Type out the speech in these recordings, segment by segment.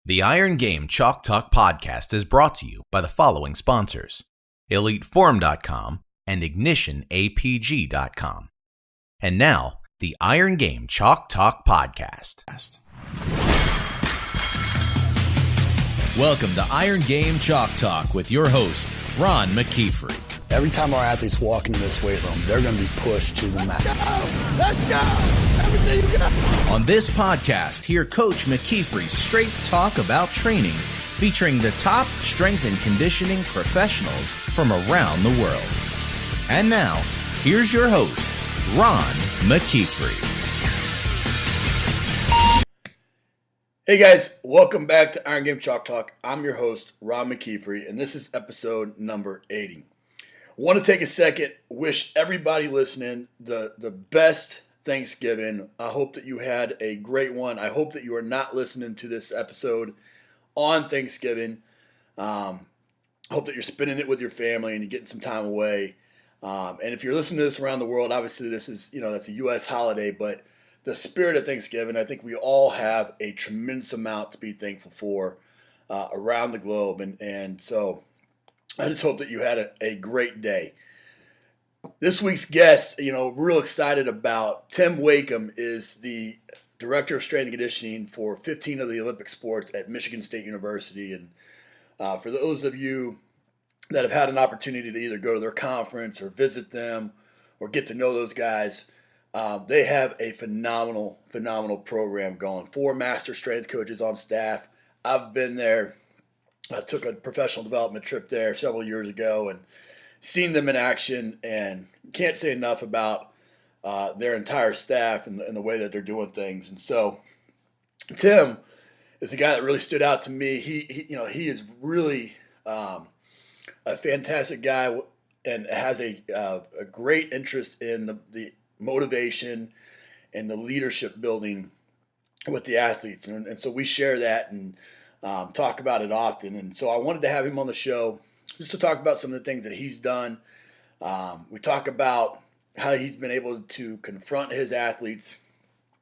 The Iron Game Chalk Talk podcast is brought to you by the following sponsors: EliteForm.com and IgnitionAPG.com. And now, the Iron Game Chalk Talk podcast. Welcome to Iron Game Chalk Talk with your host, Ron McKeefery. Every time our athletes walk into this weight room, they're going to be pushed to the max. Let's go! Everything you got! On this podcast, hear Coach McKeefery's straight talk about training, featuring the top strength and conditioning professionals from around the world. And now, here's your host, Ron McKeefery. Hey guys, welcome back to Iron Game Chalk Talk. I'm your host, Ron McKeefery, and this is episode number 80. Want to take a second, wish everybody listening the best Thanksgiving. I hope that you had a great one. I hope that you are not listening to this episode on Thanksgiving. Hope that you're spending it with your family and you're getting some time away. And if you're listening to this around the world, obviously this is, that's a U.S. holiday, but the spirit of Thanksgiving, I think we all have a tremendous amount to be thankful for around the globe. And so I just hope that you had a great day. This week's guest, real excited about. Tim Wacom is the Director of Strength and Conditioning for 15 of the Olympic sports at Michigan State University. And for those of you that have had an opportunity to either go to their conference or visit them or get to know those guys, they have a phenomenal program going. 4 master strength coaches on staff. I've been there. I took a professional development trip there several years ago and seen them in action, and can't say enough about their entire staff and the way that they're doing things. And so Tim is a guy that really stood out to me. He is really a fantastic guy and has a great interest in the motivation and the leadership building with the athletes. And so we share that and talk about it often. And so I wanted to have him on the show just to talk about some of the things that he's done. We talk about how he's been able to confront his athletes.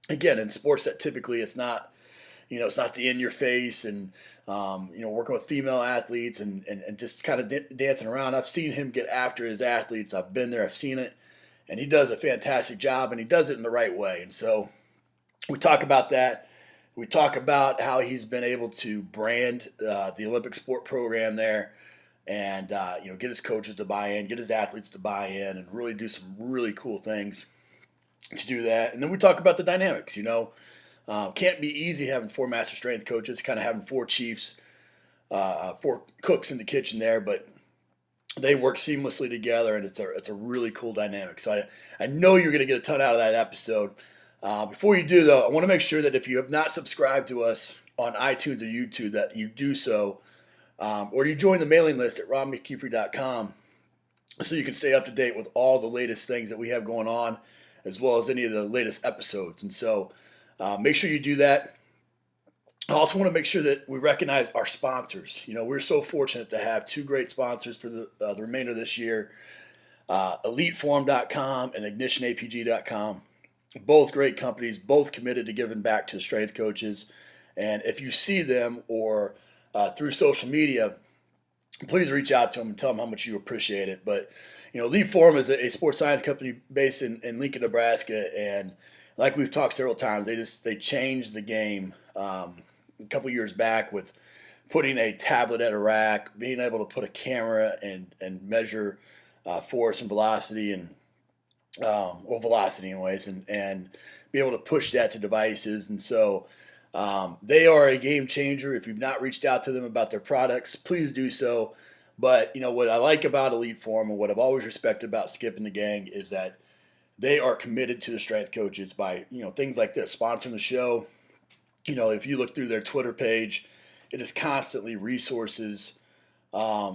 Again, in sports that typically it's not the in your face and, working with female athletes and just kind of dancing around. I've seen him get after his athletes. I've been there, I've seen it, and he does a fantastic job, and he does it in the right way. And so we talk about that. We talk about how he's been able to brand the Olympic sport program there and, get his coaches to buy in, get his athletes to buy in, and really do some really cool things to do that. And then we talk about the dynamics, Can't be easy having 4 master strength coaches, kind of having 4 chiefs, 4 cooks in the kitchen there, but they work seamlessly together, and it's a really cool dynamic. So I know you're going to get a ton out of that episode. Before you do, though, I want to make sure that if you have not subscribed to us on iTunes or YouTube, that you do so, or you join the mailing list at ronmckeefery.com so you can stay up to date with all the latest things that we have going on, as well as any of the latest episodes. And so make sure you do that. I also want to make sure that we recognize our sponsors. We're so fortunate to have 2 great sponsors for the remainder of this year, EliteForm.com and IgnitionAPG.com. Both great companies, both committed to giving back to the strength coaches. And if you see them or through social media, please reach out to them and tell them how much you appreciate it. But, Elite Form is a sports science company based in Lincoln, Nebraska. And like we've talked several times, they changed the game a couple years back with putting a tablet at a rack, being able to put a camera and measure force and velocity and velocity anyways, and be able to push that to devices. And so they are a game changer. If you've not reached out to them about their products, please do so. But what I like about Elite Form and what I've always respected about Skip and the gang is that they are committed to the strength coaches by things like this, sponsoring the show. If you look through their Twitter page, it is constantly resources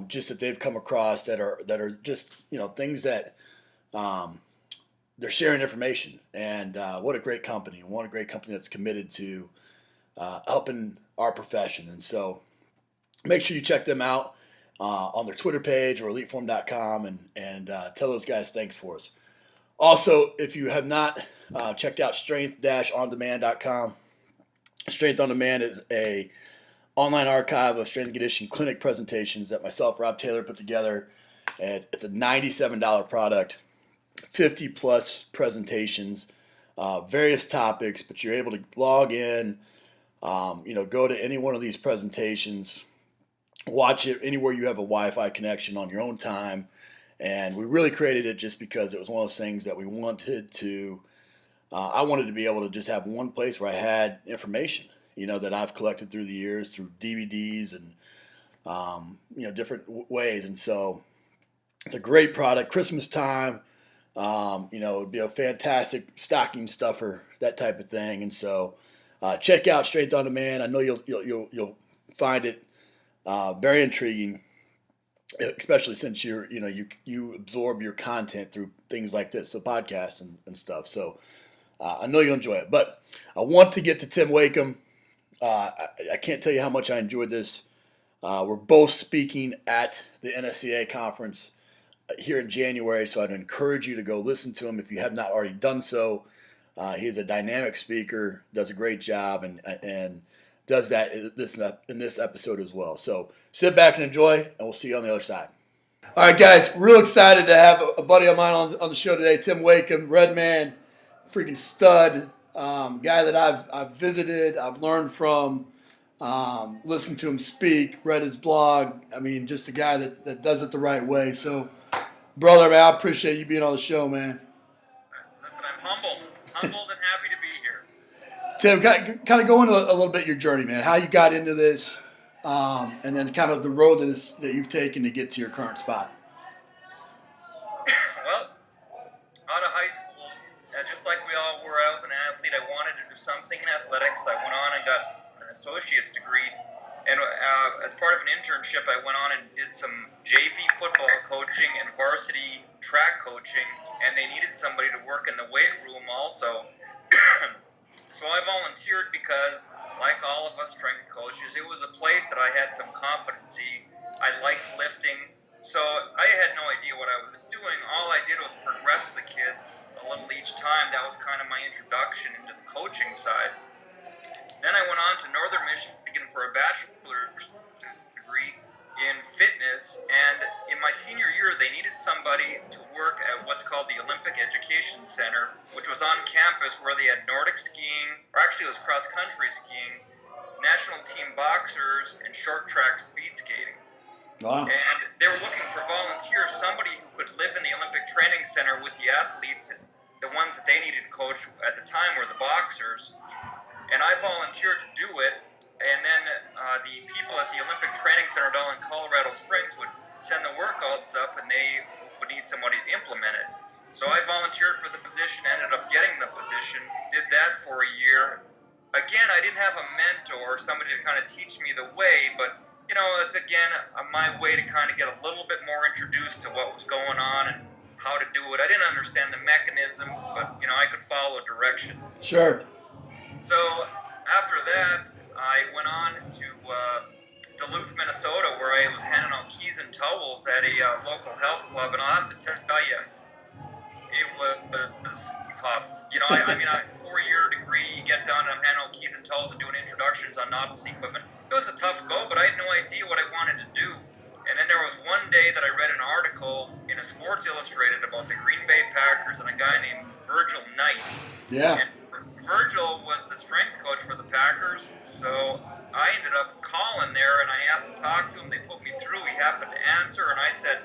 just that they've come across that are just things that they're sharing information. And what a great company, and what a great company that's committed to helping our profession. And so make sure you check them out on their Twitter page or eliteform.com and tell those guys thanks for us. Also, if you have not checked out strength-ondemand.com, Strength on Demand is a online archive of strength and conditioning clinic presentations that myself, Rob Taylor, put together. And it's a $97 product, 50 plus presentations, various topics, but you're able to log in, go to any one of these presentations, watch it anywhere you have a Wi-Fi connection on your own time. And we really created it just because it was one of those things that we wanted to, I wanted to be able to just have one place where I had information, that I've collected through the years through DVDs and, different ways. And so it's a great product. Christmas time, it would be a fantastic stocking stuffer, that type of thing. And so check out Strength on Demand. I know you'll find it very intriguing, especially since you absorb your content through things like this, so podcasts and stuff. So I know you'll enjoy it. But I want to get to Tim Wakeham. I can't tell you how much I enjoyed this. We're both speaking at the NSCA conference here in January, so I'd encourage you to go listen to him if you have not already done so. He's a dynamic speaker, does a great job, and does that in this episode as well. So sit back and enjoy, and we'll see you on the other side. All right, guys, real excited to have a buddy of mine on the show today, Tim Wakeham, Redman, freaking stud, guy that I've visited, I've learned from, listened to him speak, read his blog. I mean, just a guy that does it the right way. So, brother, man, I appreciate you being on the show, man. Listen, I'm humbled and happy to be here. Tim, kind of go into a little bit your journey, man. How you got into this, and then kind of the road that you've taken to get to your current spot. Well, out of high school, just like we all were, I was an athlete. I wanted to do something in athletics. I went on and got an associate's degree. And as part of an internship, I went on and did some JV football coaching and varsity track coaching, and they needed somebody to work in the weight room also. So I volunteered because, like all of us strength coaches, it was a place that I had some competency. I liked lifting, so I had no idea what I was doing. All I did was progress the kids a little each time. That was kind of my introduction into the coaching side. Then I went on to Northern Michigan for a bachelor's degree in fitness, and in my senior year, they needed somebody to work at what's called the Olympic Education Center, which was on campus where they had Nordic skiing, or actually it was cross-country skiing, national team boxers, and short track speed skating. Wow. And they were looking for volunteers, somebody who could live in the Olympic Training Center with the athletes. The ones that they needed coach at the time were the boxers. And I volunteered to do it, and then the people at the Olympic Training Center down in Colorado Springs would send the workouts up, and they would need somebody to implement it. So I volunteered for the position, ended up getting the position, did that for a year. Again, I didn't have a mentor, somebody to kind of teach me the way, but, it's again my way to kind of get a little bit more introduced to what was going on and how to do it. I didn't understand the mechanisms, but, I could follow directions. Sure. So after that, I went on to Duluth, Minnesota, where I was handing out keys and towels at a local health club, and I'll have to tell you, it was tough. I mean, a 4-year degree, you get done, and I'm handing out keys and towels and doing introductions on novelty equipment. It was a tough go, but I had no idea what I wanted to do. And then there was one day that I read an article in a Sports Illustrated about the Green Bay Packers and a guy named Virgil Knight. Yeah. And Virgil was the strength coach for the Packers, so I ended up calling there, and I asked to talk to him. They put me through. He happened to answer, and I said,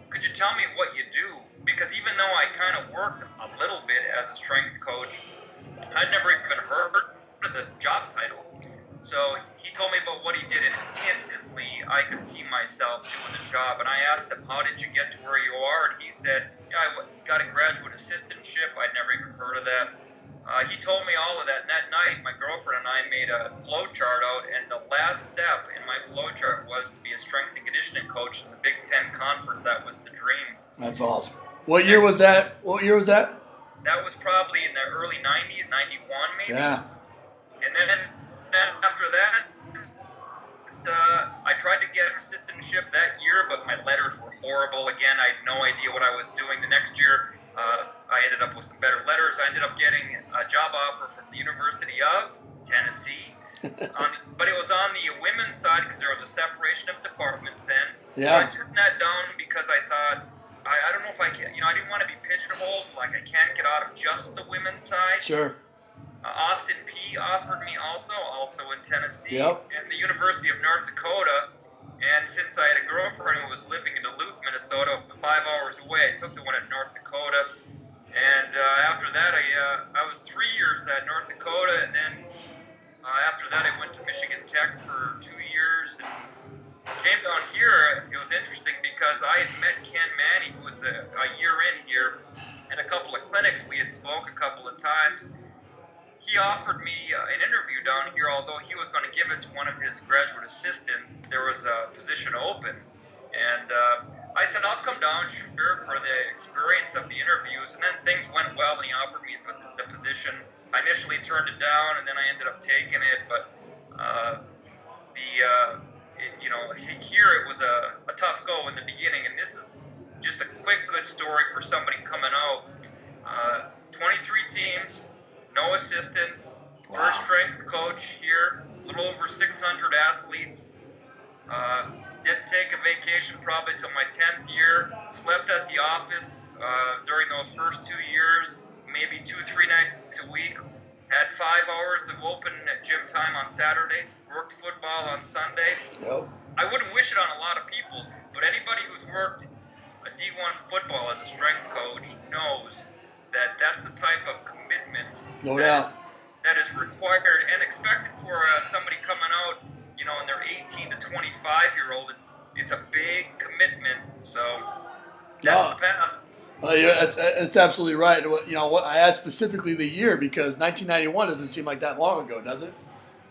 could you tell me what you do? Because even though I kind of worked a little bit as a strength coach, I'd never even heard of the job title. So he told me about what he did, and instantly I could see myself doing the job. And I asked him, how did you get to where you are? And he said, yeah, I got a graduate assistantship. I'd never even heard of that. He told me all of that. And that night, my girlfriend and I made a flow chart out, and the last step in my flow chart was to be a strength and conditioning coach in the Big Ten Conference. That was the dream. That's awesome. What year was that? That was probably in the early 90s, 91 maybe. Yeah. And then after that, I tried to get assistantship that year, but my letters were horrible. Again, I had no idea what I was doing. The next year, I ended up with some better letters. I ended up getting a job offer from the University of Tennessee. But it was on the women's side because there was a separation of departments then. Yeah. So I turned that down because I thought, I don't know if I can, I didn't want to be pigeonholed, like I can't get out of just the women's side. Sure. Austin P offered me also in Tennessee, Yep. and the University of North Dakota. And since I had a girlfriend who was living in Duluth, Minnesota, 5 hours away, I took the one at North Dakota. And after that, I was 3 years at North Dakota, and then after that, I went to Michigan Tech for 2 years. And came down here. It was interesting because I had met Ken Manny, who was a year in here, at a couple of clinics. We had spoke a couple of times. He offered me an interview down here, although he was going to give it to one of his graduate assistants. There was a position open, and I said, I'll come down, sure, for the experience of the interviews. And then things went well, and he offered me the position. I initially turned it down, and then I ended up taking it. But here it was a tough go in the beginning, and this is just a quick, good story for somebody coming out. 23 teams. No assistants, first strength coach here, a little over 600 athletes. Didn't take a vacation probably till my 10th year. Slept at the office during those first 2 years, maybe 2-3 nights a week. Had 5 hours of open gym time on Saturday. Worked football on Sunday. Yep. I wouldn't wish it on a lot of people, but anybody who's worked a D1 football as a strength coach knows that that's the type of commitment that is required and expected for somebody coming out, in their 18 to 25-year-old. It's a big commitment. So that's the path. Yeah, it's absolutely right. I asked specifically the year because 1991 doesn't seem like that long ago, does it?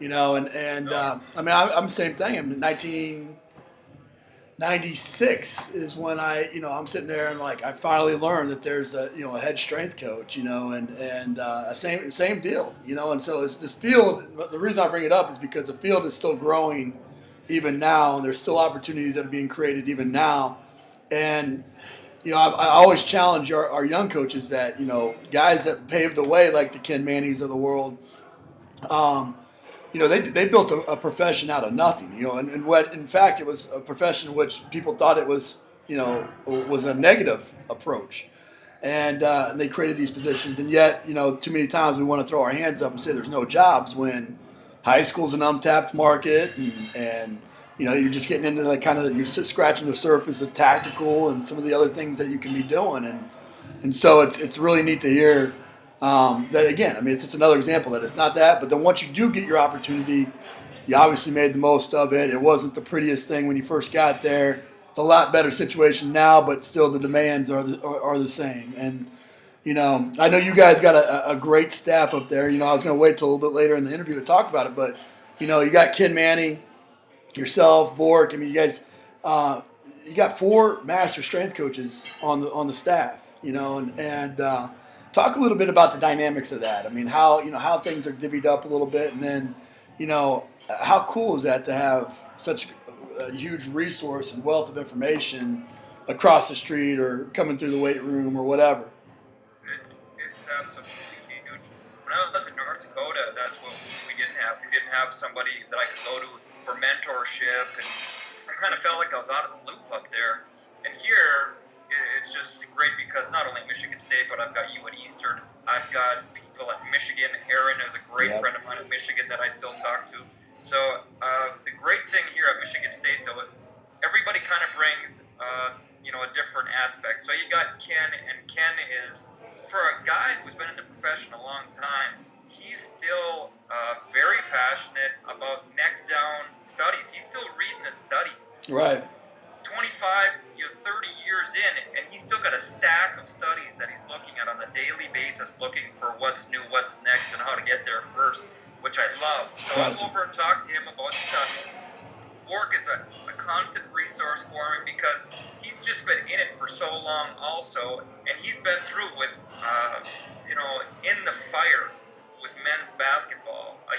No. I'm the same thing. I'm 1996 is when I'm sitting there and I finally learned that there's a head strength coach, and same deal, and so it's this field. The reason I bring it up is because the field is still growing even now, and there's still opportunities that are being created even now, and I always challenge our young coaches that guys that paved the way like the Ken Mannies of the world. They built a profession out of nothing, and what, in fact, it was a profession which people thought it was, was a negative approach. And they created these positions. And yet, too many times we want to throw our hands up and say there's no jobs when high school's an untapped market and you're just getting into you're scratching the surface of tactical and some of the other things that you can be doing. And so it's really neat to hear that again. It's just another example that it's not that, but then once you do get your opportunity, you obviously made the most of it. It wasn't the prettiest thing when you first got there. It's a lot better situation now, but still the demands are the same. And I know you guys got a great staff up there. I was going to wait till a little bit later in the interview to talk about it, but you got Ken Manny, yourself, Vork. You guys, you got 4 master strength coaches on the staff. And talk a little bit about the dynamics of that. How things are divvied up a little bit, and then, how cool is that to have such a huge resource and wealth of information across the street or coming through the weight room or whatever? It's absolutely huge. When I was in North Dakota, that's what we didn't have. We didn't have somebody that I could go to for mentorship, and I kind of felt like I was out of the loop up there. And here, it's just great because not only Michigan State, but I've got you at Eastern. I've got people at Michigan. Aaron is a great friend of mine at Michigan that I still talk to. So the great thing here at Michigan State, though, is everybody kind of brings, a different aspect. So you got Ken, and Ken is, for a guy who's been in the profession a long time, he's still very passionate about neck-down studies. He's still reading the studies. Right. 25, 30 years in, and he's still got a stack of studies that he's looking at on a daily basis, looking for what's new, what's next, and how to get there first, which I love. So I'll go over and talk to him about studies. Vork is a constant resource for me because he's just been in it for so long also, and he's been through with, in the fire with men's basketball, a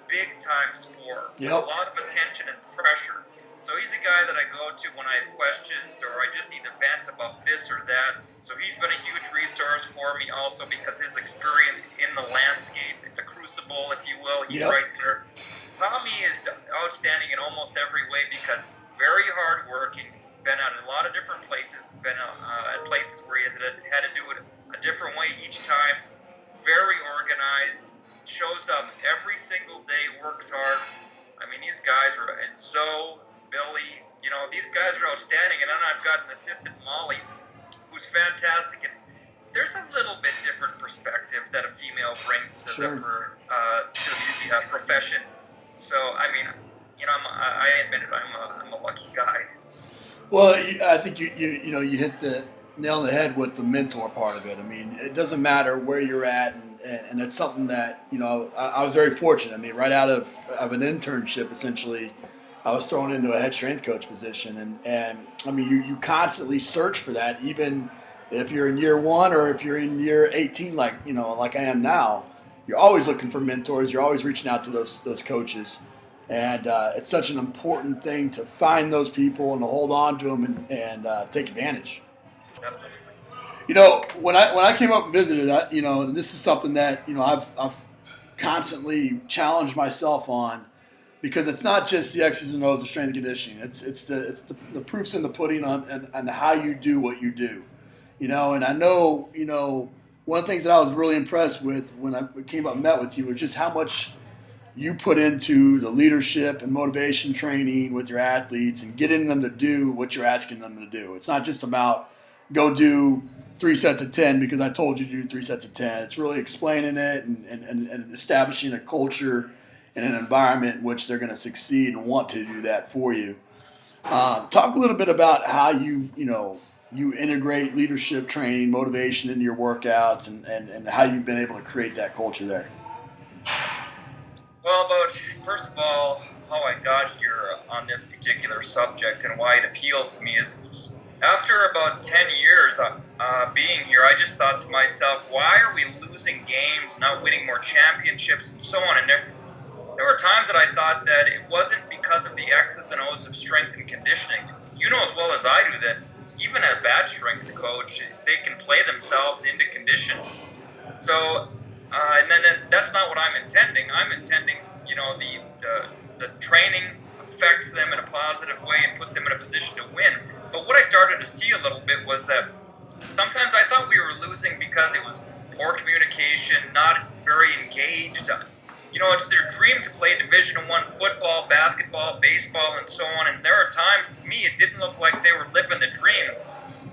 big-time sport, with a lot of attention and pressure. So he's a guy that I go to when I have questions or I just need to vent about this or that. So he's been a huge resource for me also because his experience in the landscape, the crucible, if you will, he's right there. Tommy is outstanding in almost every way because very hardworking, been at a lot of different places, been at places where he had to do it a different way each time, very organized, shows up every single day, works hard. I mean, these guys are, and Zoe, Billy, these guys are outstanding. And then I've got an assistant, Molly, who's fantastic. And there's a little bit different perspective that a female brings to the profession. So, I mean, I admit it, I'm a lucky guy. Well, I think you hit the nail on the head with the mentor part of it. I mean, it doesn't matter where you're at, and it's something that I was very fortunate. I mean, right out of an internship, essentially, I was thrown into a head strength coach position, and I mean, you constantly search for that, even if you're in year 1 or if you're in year 18, like I am now. You're always looking for mentors. You're always reaching out to those coaches. And it's such an important thing to find those people and to hold on to them and take advantage. Absolutely. When I came up and visited, and this is something that I've constantly challenged myself on, because it's not just the X's and O's of strength and conditioning. It's the proofs in the pudding on how you do what you do. And I know one of the things that I was really impressed with when I came up and met with you was just how much you put into the leadership and motivation training with your athletes and getting them to do what you're asking them to do. It's not just about go do 3 sets of 10 because I told you to do 3 sets of 10. It's really explaining it and establishing a culture and an environment in which they're going to succeed and want to do that for you. Talk a little bit about how you integrate leadership training, motivation into your workouts and how you've been able to create that culture there. Well, first of all, how I got here on this particular subject and why it appeals to me is after about 10 years being here, I just thought to myself, why are we losing games, not winning more championships, and so on? And there were times that I thought that it wasn't because of the X's and O's of strength and conditioning. You know as well as I do that even a bad strength coach, they can play themselves into condition. So, and then that's not what I'm intending. I'm intending, the training affects them in a positive way and puts them in a position to win. But what I started to see a little bit was that sometimes I thought we were losing because it was poor communication, not very engaged. It's their dream to play Division I football, basketball, baseball, and so on. And there are times, to me, it didn't look like they were living the dream.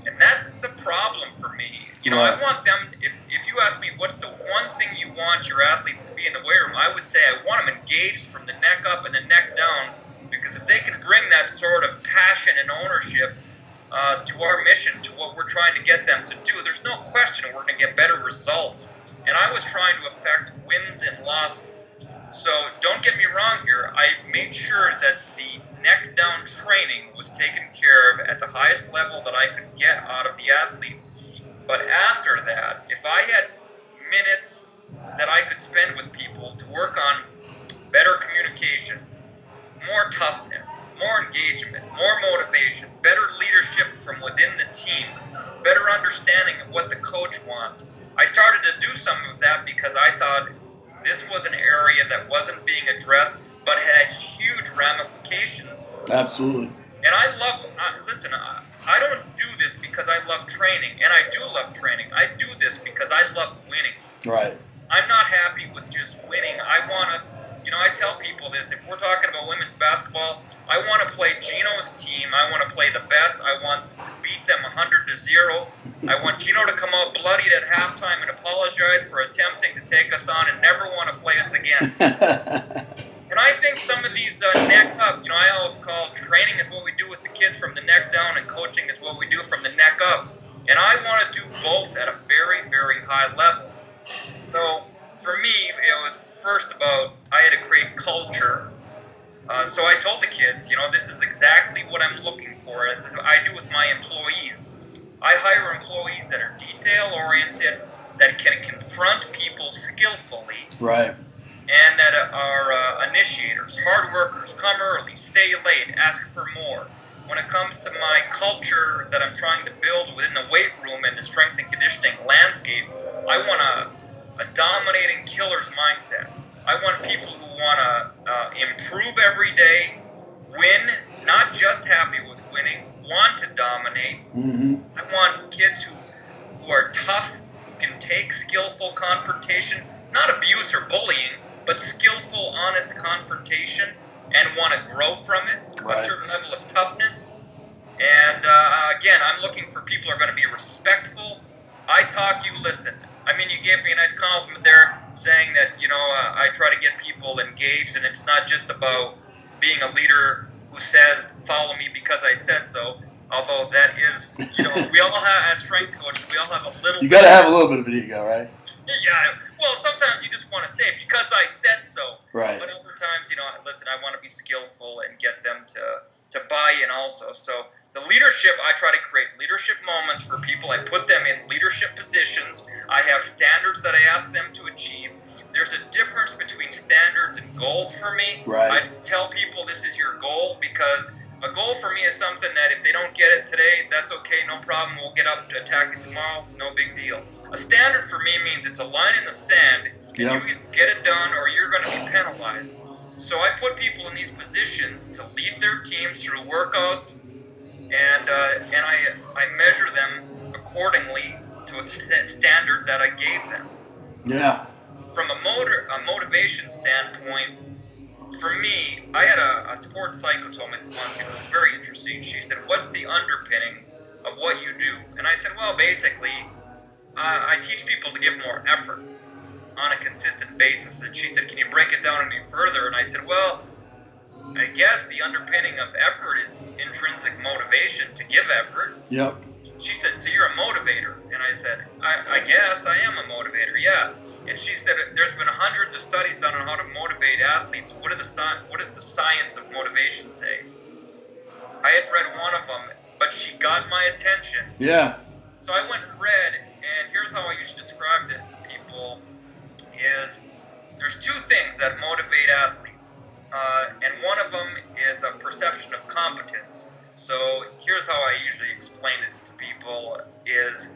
And that's a problem for me. I want them, if you ask me what's the one thing you want your athletes to be in the weight room, I would say I want them engaged from the neck up and the neck down, because if they can bring that sort of passion and ownership to our mission, to what we're trying to get them to do, there's no question we're going to get better results. And I was trying to affect wins and losses. So don't get me wrong here. I made sure that the neck down training was taken care of at the highest level that I could get out of the athletes. But after that, if I had minutes that I could spend with people to work on better communication, more toughness, more engagement, more motivation, better leadership from within the team, better understanding of what the coach wants, I started to do some of that because I thought this was an area that wasn't being addressed but had huge ramifications. Absolutely. And I don't do this because I love training, and I do love training. I do this because I love winning. Right. I'm not happy with just winning. I want us, I tell people this, if we're talking about women's basketball, I want to play Gino's team. I want to play the best. I want to beat them 100-0. I want Gino to come out bloodied at halftime and apologize for attempting to take us on and never want to play us again. And I think some of these neck up, I always call training is what we do with the kids from the neck down and coaching is what we do from the neck up. And I want to do both at a very, very high level. So for me, it was first about I had to create culture. So I told the kids, this is exactly what I'm looking for. This is what I do with my employees. I hire employees that are detail-oriented, that can confront people skillfully. Right. And that are initiators, hard workers, come early, stay late, ask for more. When it comes to my culture that I'm trying to build within the weight room and the strength and conditioning landscape, I want a dominating killer's mindset. I want people who want to improve every day, win, not just happy with winning, want to dominate. I want kids who are tough, who can take skillful confrontation, not abuse or bullying, but skillful, honest confrontation, and want to grow from it, a certain level of toughness. And again, I'm looking for people who are going to be respectful. I talk, you listen. I mean, you gave me a nice compliment there saying that, I try to get people engaged, and it's not just about being a leader who says, follow me because I said so. Although that is, we all have, as strength coaches, we all have a little You got to have a little bit of an ego, right? Yeah. Well, sometimes you just want to say it because I said so. Right. But other times, listen, I want to be skillful and get them to buy in also. So the leadership, I try to create leadership moments for people. I put them in leadership positions. I have standards that I ask them to achieve. There's a difference between standards and goals for me. Right. I tell people this is your goal because a goal for me is something that if they don't get it today, that's okay, no problem. We'll get up to attack it tomorrow, no big deal. A standard for me means it's a line in the sand, and you either get it done or you're going to be penalized. So I put people in these positions to lead their teams through workouts, and I measure them accordingly to a standard that I gave them. Yeah. From a motivation standpoint, for me, I had a sports psycho told me this once. It was very interesting. She said, what's the underpinning of what you do? And I said, well, basically, I teach people to give more effort on a consistent basis. And she said, can you break it down any further? And I said, well, I guess the underpinning of effort is intrinsic motivation to give effort. Yep. She said, so you're a motivator. And I said, I guess I am a motivator, yeah. And she said, there's been hundreds of studies done on how to motivate athletes. What does the science of motivation say? I had read one of them, but she got my attention. Yeah. So I went and read, and here's how I usually describe this to people, is there's two things that motivate athletes. And one of them is a perception of competence. So here's how I usually explain it to people is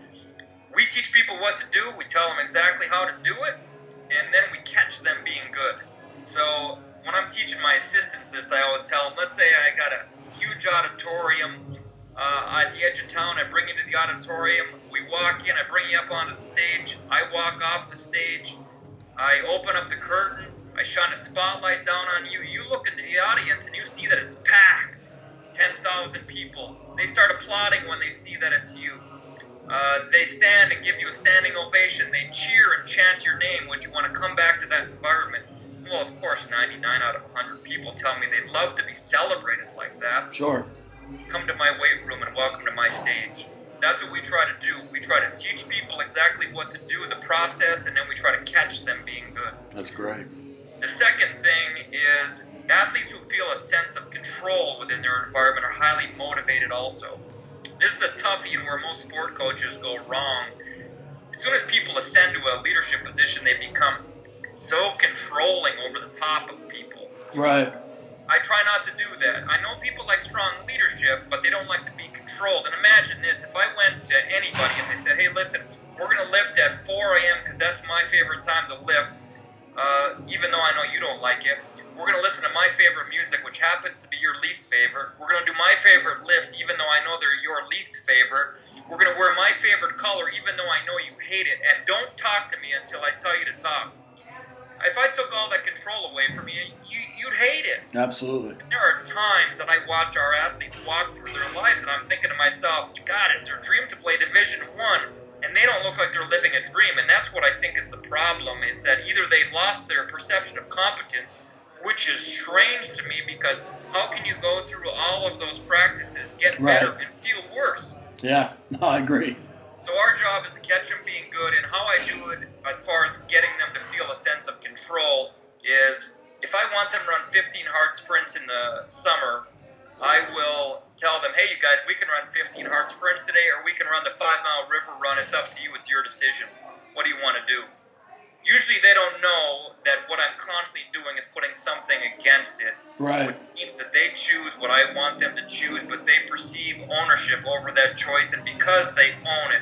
we teach people what to do, we tell them exactly how to do it, and then we catch them being good. So when I'm teaching my assistants this, I always tell them, let's say I got a huge auditorium at the edge of town, I bring you to the auditorium, we walk in, I bring you up onto the stage, I walk off the stage, I open up the curtain, I shine a spotlight down on you, you look into the audience and you see that it's packed. 10,000 people. They start applauding when they see that it's you. They stand and give you a standing ovation. They cheer and chant your name when you want to come back to that environment. Well, of course, 99 out of 100 people tell me they'd love to be celebrated like that. Sure. Come to my weight room and welcome to my stage. That's what we try to do. We try to teach people exactly what to do, the process, and then we try to catch them being good. That's great. The second thing is athletes who feel a sense of control within their environment are highly motivated also. This is a toughie and where most sport coaches go wrong. As soon as people ascend to a leadership position, they become so controlling over the top of people. Right. I try not to do that. I know people like strong leadership, but they don't like to be controlled. And imagine this, if I went to anybody and they said, hey, listen, we're going to lift at 4 a.m. because that's my favorite time to lift, even though I know you don't like it. We're going to listen to my favorite music, which happens to be your least favorite. We're going to do my favorite lifts, even though I know they're your least favorite. We're going to wear my favorite color, even though I know you hate it. And don't talk to me until I tell you to talk. If I took all that control away from you, you'd hate it. Absolutely. And there are times that I watch our athletes walk through their lives, and I'm thinking to myself, God, it's their dream to play Division I, and they don't look like they're living a dream. And that's what I think is the problem. It's that either they've lost their perception of competence, which is strange to me because how can you go through all of those practices, get better, and feel worse? Yeah, no, I agree. So our job is to catch them being good, and how I do it as far as getting them to feel a sense of control is if I want them to run 15 hard sprints in the summer, I will tell them, hey, you guys, we can run 15 hard sprints today, or we can run the 5-mile river run. It's up to you. It's your decision. What do you want to do? Usually they don't know that what I'm constantly doing is putting something against it. Right. Which means that they choose what I want them to choose, but they perceive ownership over that choice, and because they own it,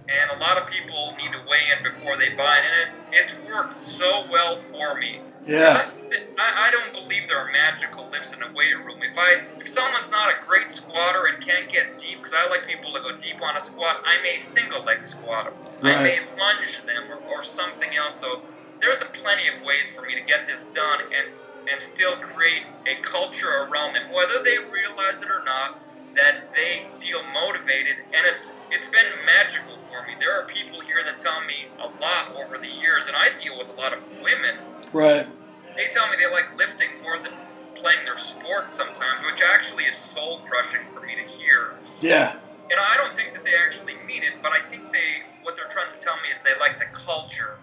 and a lot of people need to weigh in before they buy it, and it's worked so well for me. Yeah. I don't believe there are magical lifts in a weight room. If someone's not a great squatter and can't get deep, because I like people to go deep on a squat, I may single leg squat them. Right. I may lunge them or something else. So there's plenty of ways for me to get this done and still create a culture around them, whether they realize it or not, that they feel motivated, and it's been magical for me. There are people here that tell me a lot over the years, and I deal with a lot of women. Right. They tell me they like lifting more than playing their sport sometimes, which actually is soul crushing for me to hear. Yeah. And I don't think that they actually mean it, but I think what they're trying to tell me is they like the culture.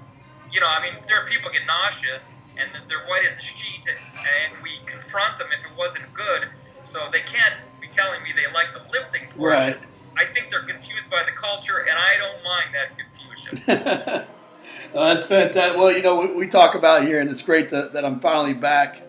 There are people get nauseous and they're white as a sheet, and we confront them if it wasn't good, so they can't be telling me they like the lifting portion. Right. I think they're confused by the culture, and I don't mind that confusion. That's fantastic. Well, we talk about here, and it's great that I'm finally back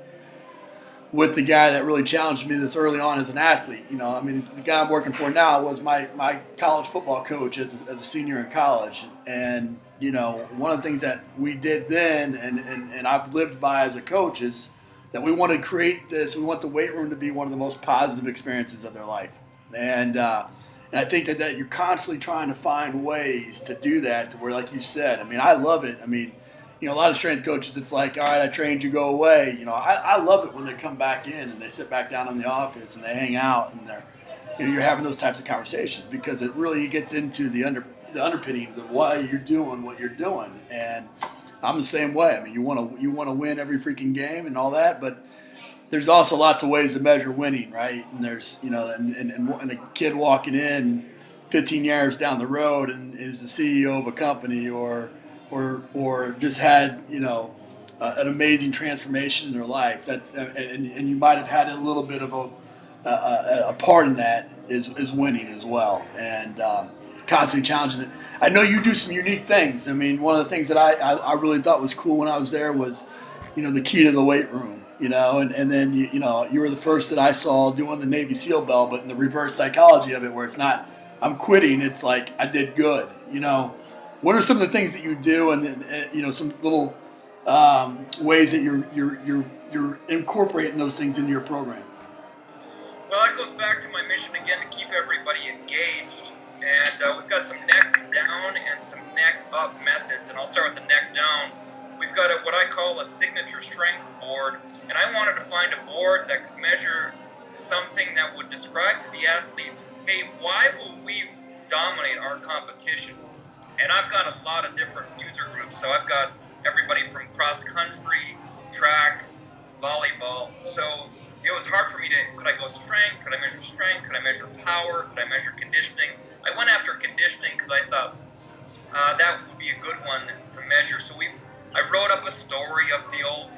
with the guy that really challenged me this early on as an athlete. The guy I'm working for now was my college football coach as a senior in college. And, one of the things that we did then and I've lived by as a coach is that we want to create this. We want the weight room to be one of the most positive experiences of their life. And I think that you're constantly trying to find ways to do that to where, like you said, I love it. A lot of strength coaches, it's like, all right, I trained you, go away. I love it when they come back in and they sit back down in the office and they hang out and you're having those types of conversations, because it really gets into the underpinnings of why you're doing what you're doing. And I'm the same way. You want to win every freaking game and all that, but there's also lots of ways to measure winning, right? And there's, and a kid walking in 15 yards down the road and is the CEO of a company or just had, an amazing transformation in their life. And you might have had a little bit of a part in that is winning as well. And constantly challenging it. I know you do some unique things. One of the things that I really thought was cool when I was there was, the key to the weight room. And then you were the first that I saw doing the Navy SEAL bell, but in the reverse psychology of it, where it's not I'm quitting, it's like I did good. What are some of the things that you do, and then some little ways that you're incorporating those things into your program? Well, that goes back to my mission again, to keep everybody engaged. And we've got some neck down and some neck up methods, and I'll start with the neck down. We've got what I call a signature strength board, and I wanted to find a board that could measure something that would describe to the athletes, hey, why will we dominate our competition? And I've got a lot of different user groups, so I've got everybody from cross country, track, volleyball. So it was hard for me could I go strength? Could I measure strength? Could I measure power? Could I measure conditioning? I went after conditioning because I thought that would be a good one to measure. So I wrote up a story of the old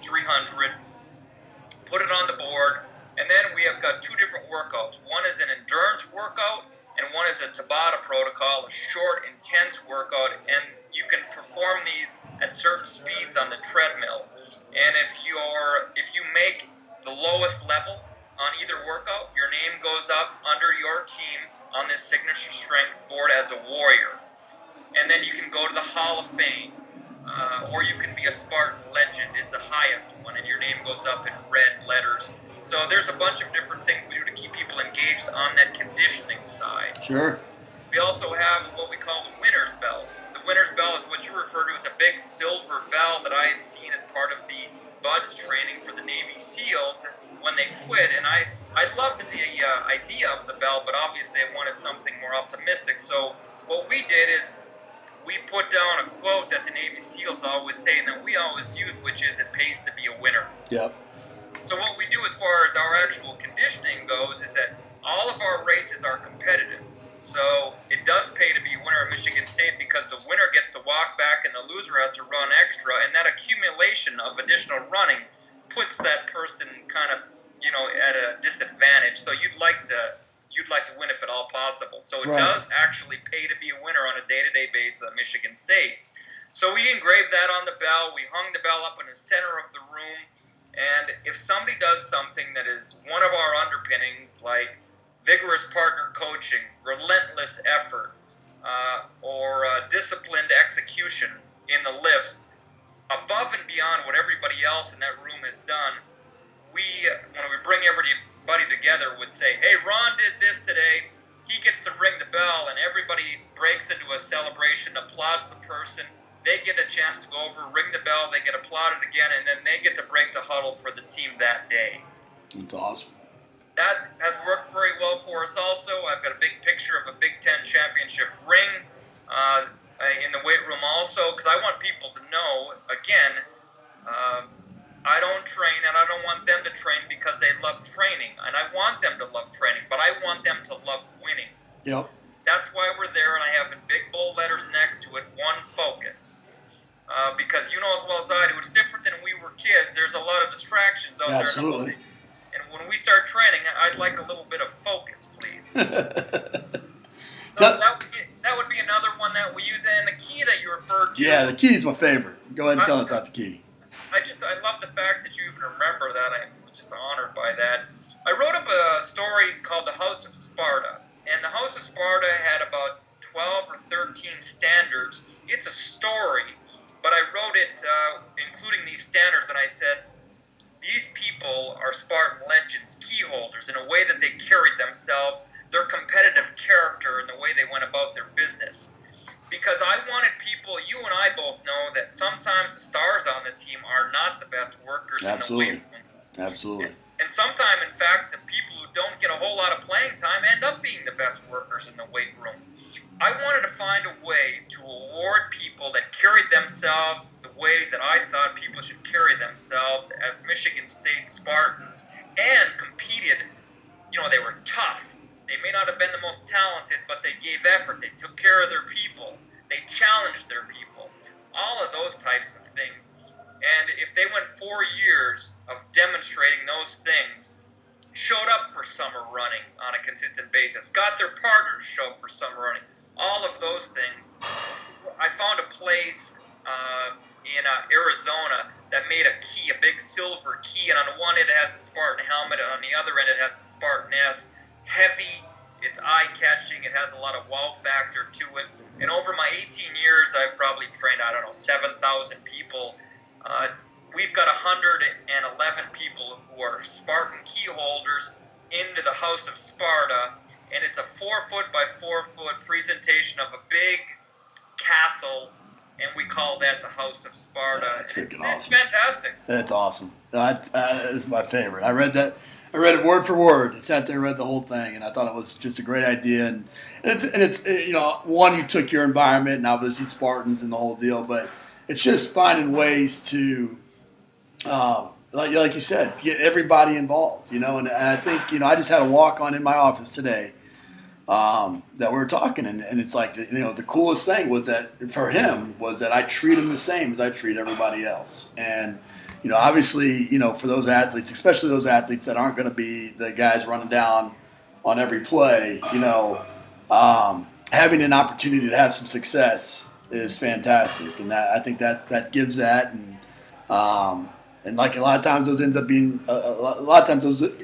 300, put it on the board, and then we have got two different workouts. One is an endurance workout, and one is a Tabata protocol, a short, intense workout, and you can perform these at certain speeds on the treadmill. And if you make the lowest level on either workout, your name goes up under your team on this signature strength board as a warrior. And then you can go to the Hall of Fame. Or you can be a Spartan legend is the highest one, and your name goes up in red letters. So there's a bunch of different things we do to keep people engaged on that conditioning side. Sure. We also have what we call the winner's bell. The winner's bell is what you refer to as a big silver bell that I had seen as part of the BUDS training for the Navy SEALs when they quit. And I loved the idea of the bell, but obviously I wanted something more optimistic. So what we did is we put down a quote that the Navy SEALs always say and that we always use, which is, it pays to be a winner. Yep. So what we do as far as our actual conditioning goes is that all of our races are competitive. So it does pay to be a winner at Michigan State because the winner gets to walk back and the loser has to run extra, and that accumulation of additional running puts that person kind of, at a disadvantage. So you'd like to win if at all possible. So it does actually pay to be a winner on a day-to-day basis at Michigan State. So we engraved that on the bell. We hung the bell up in the center of the room. And if somebody does something that is one of our underpinnings, like vigorous partner coaching, relentless effort, or disciplined execution in the lifts above and beyond what everybody else in that room has done. When we bring everybody together, would say, hey, Ron did this today. He gets to ring the bell, and everybody breaks into a celebration, applauds the person. They get a chance to go over, ring the bell, they get applauded again, and then they get to break the huddle for the team that day. That's awesome. That has worked very well for us also. I've got a big picture of a Big Ten championship ring in the weight room also, because I want people to know, again, I don't train and I don't want them to train because they love training. And I want them to love training, but I want them to love winning. Yep. That's why we're there, and I have in big bold letters next to it, one focus. Because you know as well as I do, it's different than when we were kids. There's a lot of distractions out there in the world. And when we start training, I'd like a little bit of focus, please. So that would be another one that we use. And the key that you referred to. Yeah, the key is my favorite. Go ahead and tell us about the key. I love the fact that you even remember that. I'm just honored by that. I wrote up a story called The House of Sparta. And The House of Sparta had about 12 or 13 standards. It's a story, but I wrote it including these standards, and I said, these people are Spartan legends, key holders, in a way that they carried themselves, their competitive character, and the way they went about their business. Because I wanted people, you and I both know that sometimes the stars on the team are not the best workers in the weight room. Absolutely. And sometimes, in fact, the people who don't get a whole lot of playing time end up being the best workers in the weight room. I wanted to find a way to award people that carried themselves the way that I thought people should carry themselves as Michigan State Spartans and competed. You know, they were tough. They may not have been the most talented, but they gave effort. They took care of their people. They challenged their people. All of those types of things. And if they went 4 years of demonstrating those things, showed up for summer running on a consistent basis, got their partners to show up for summer running, all of those things, I found a place in Arizona that made a key, a big silver key, and on one end it has a Spartan helmet, and on the other end it has the Spartan S. Heavy, it's eye-catching, it has a lot of wow factor to it. And over my 18 years, I've probably trained, 7,000 people. We've got 111 people who are Spartan key holders into the House of Sparta, and it's a 4-foot by 4-foot presentation of a big castle, and we call that the House of Sparta. Yeah, it's fantastic. That's awesome. That is my favorite. I read it word for word. I sat there and read the whole thing, and I thought it was just a great idea. And it's one, you took your environment and obviously Spartans and the whole deal, but it's just finding ways to, like you said, get everybody involved, and I think, I just had a walk-on in my office today that we were talking, and it's like, the coolest thing was that, for him, was that I treat him the same as I treat everybody else. And, obviously, for those athletes, especially those athletes that aren't going to be the guys running down on every play, having an opportunity to have some success is fantastic, and I think that gives that, and like a lot of times those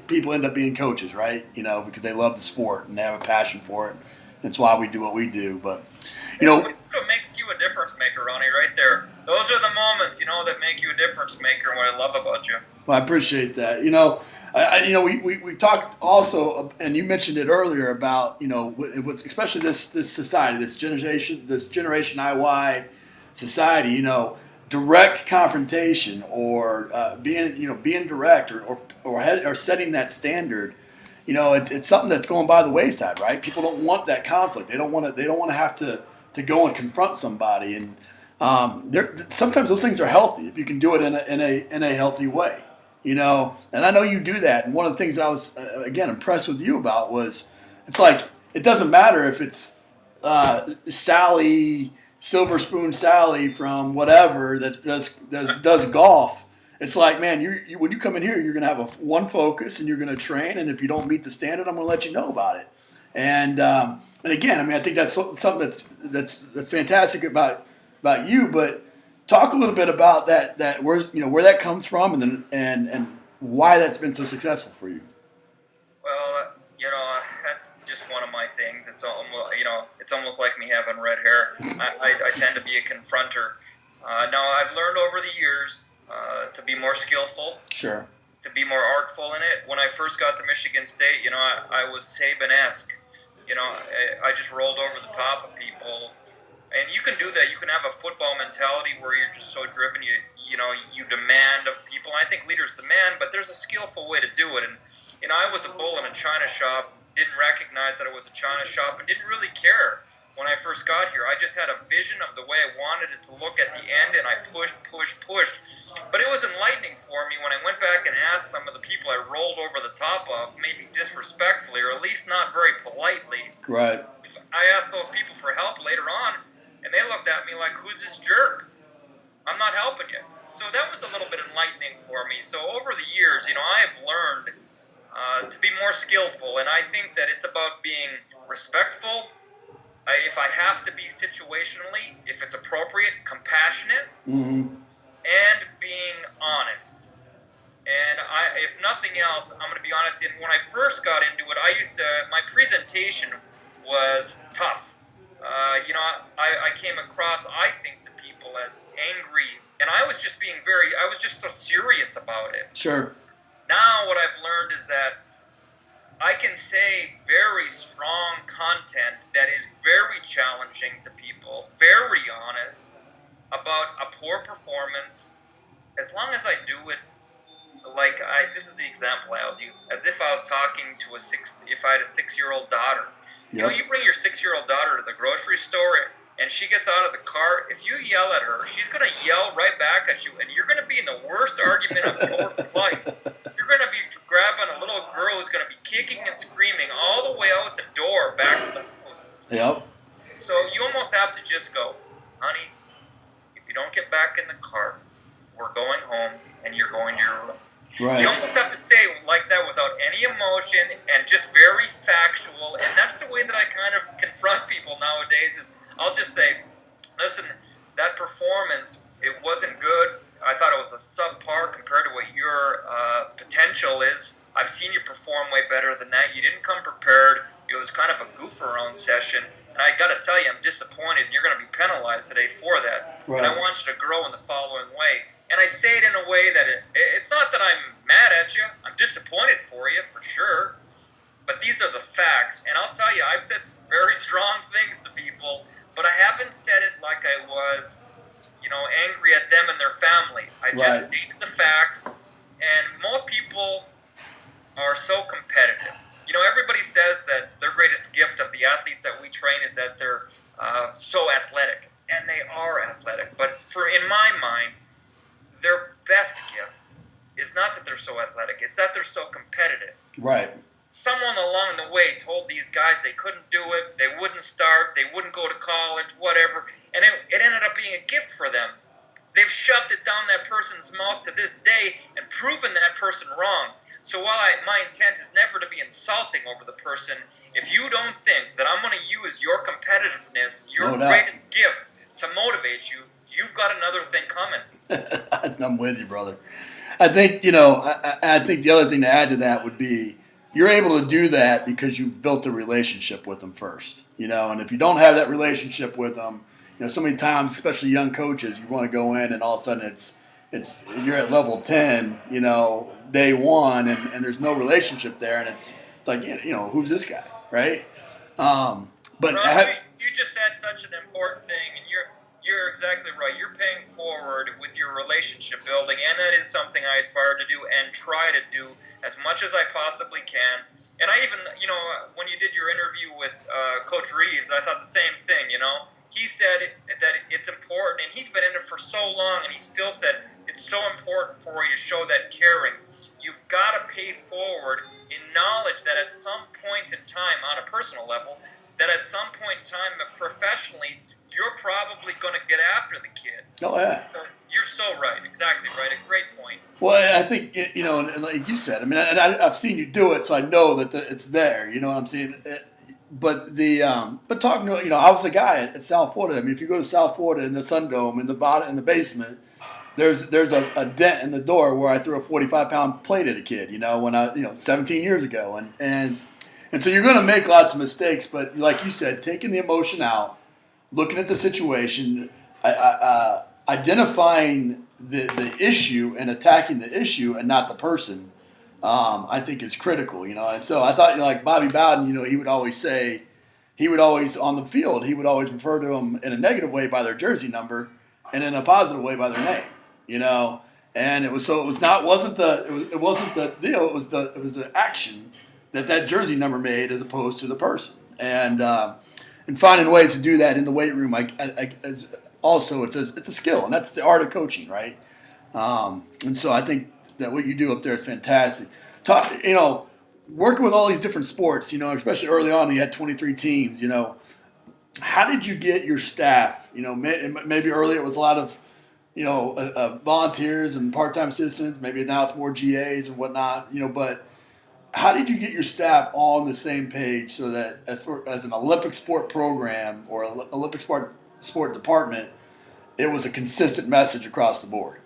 people end up being coaches, right? Because they love the sport and they have a passion for it. That's why we do what we do. But that's what makes you a difference maker, Ronnie, right there. Those are the moments that make you a difference maker. And what I love about you. Well, I appreciate that. We talked also, and you mentioned it earlier about especially this society, this generation IY society. Direct confrontation or being direct or setting that standard. It's something that's going by the wayside, right? People don't want that conflict. They don't want to have to go and confront somebody, and sometimes those things are healthy if you can do it in a healthy way. And I know you do that. And one of the things that I was, again, impressed with you about was, it's like, it doesn't matter if it's Silver Spoon Sally from whatever that does golf. It's like, man, you when you come in here, you're going to have one focus and you're going to train. And if you don't meet the standard, I'm going to let you know about it. And again, I think that's something that's fantastic about you, but talk a little bit about that where that comes from, and why that's been so successful for you. Well, that's just one of my things. It's almost, it's almost like me having red hair. I tend to be a confronter. Now, I've learned over the years to be more skillful. Sure. To be more artful in it. When I first got to Michigan State, I was Saban-esque. I just rolled over the top of people. And you can do that. You can have a football mentality where you're just so driven, you demand of people. I think leaders demand, but there's a skillful way to do it. And, I was a bull in a china shop, didn't recognize that it was a china shop, and didn't really care when I first got here. I just had a vision of the way I wanted it to look at the end, and I pushed. But it was enlightening for me when I went back and asked some of the people I rolled over the top of, maybe disrespectfully, or at least not very politely. Right. I asked those people for help later on, and they looked at me like, who's this jerk? I'm not helping you. So that was a little bit enlightening for me. So over the years, I have learned to be more skillful, and I think that it's about being respectful. If I have to be situationally, if it's appropriate, compassionate, and being honest. And if nothing else, I'm going to be honest. When I first got into it, my presentation was tough. I came across, I think, to people as angry, and I was just so serious about it. Sure. Now what I've learned is that I can say very strong content that is very challenging to people, very honest, about a poor performance, as long as I do it this is the example I always use, as if I was talking to if I had a 6-year-old daughter. Yep. You bring your 6-year-old daughter to the grocery store and she gets out of the car, if you yell at her, she's going to yell right back at you, and you're going to be in the worst argument of your life. You're going to be grabbing a little girl who's going to be kicking and screaming all the way out the door back to the house. Yep. So you almost have to just go, honey, if you don't get back in the car, we're going home and you're going to your room. Right. You almost have to say it like that without any emotion and just very factual. And that's the way that I kind of confront people nowadays is I'll just say, listen, that performance, it wasn't good. I thought it was a subpar compared to what your potential is. I've seen you perform way better than that. You didn't come prepared. It was kind of a goof-around session. And I got to tell you, I'm disappointed, and you're going to be penalized today for that. Right. And I want you to grow in the following way. And I say it in a way that it's not that I'm mad at you. I'm disappointed for you, for sure. But these are the facts. And I'll tell you, I've said some very strong things to people, but I haven't said it like I was, angry at them and their family. I just stated the facts. And most people are so competitive. Everybody says that their greatest gift of the athletes that we train is that they're so athletic. And they are athletic. But in my mind, their best gift is not that they're so athletic. It's that they're so competitive. Right. Someone along the way told these guys they couldn't do it, they wouldn't start, they wouldn't go to college, whatever, and it ended up being a gift for them. They've shoved it down that person's mouth to this day and proven that person wrong. So while my intent is never to be insulting over the person, if you don't think that I'm going to use your competitiveness, your greatest gift, to motivate you, you've got another thing coming. I'm with you, brother. I think, I think the other thing to add to that would be you're able to do that because you've built a relationship with them first, and if you don't have that relationship with them, so many times, especially young coaches, you want to go in and all of a sudden it's you're at level 10, day one, and there's no relationship there, and it's like, who's this guy, right? But Ron, you just said such an important thing, and you're exactly right. You're paying forward with your relationship building, and that is something I aspire to do and try to do as much as I possibly can. And I even, when you did your interview with Coach Reeves, I thought the same thing, He said that it's important, and he's been in it for so long, and he still said it's so important for you to show that caring. You've got to pay forward in knowledge that at some point in time, on a personal level, that at some point in time, professionally, you're probably going to get after the kid. Oh, yeah. So you're so right. Exactly right. A great point. Well, I think, and like you said, I've seen you do it, so I know that it's there. You know what I'm saying? But talking to, I was a guy at South Florida. If you go to South Florida in the Sun Dome, in the basement, there's a dent in the door where I threw a 45-pound plate at a kid, when 17 years ago. And And so you're going to make lots of mistakes, but like you said, taking the emotion out, looking at the situation, identifying the issue and attacking the issue and not the person, I think is critical, And so I thought, like Bobby Bowden, he would always on the field, he would always refer to them in a negative way by their jersey number and in a positive way by their name, And it wasn't the deal. It was the action that jersey number made as opposed to the person. And finding ways to do that in the weight room, it's a skill, and that's the art of coaching, right? And so I think that what you do up there is fantastic. Working with all these different sports, especially early on, you had 23 teams. How did you get your staff? Maybe early it was a lot of volunteers and part-time assistants. Maybe now it's more GAs and whatnot. But how did you get your staff all on the same page so that as an Olympic sport program or Olympic sport department, it was a consistent message across the board?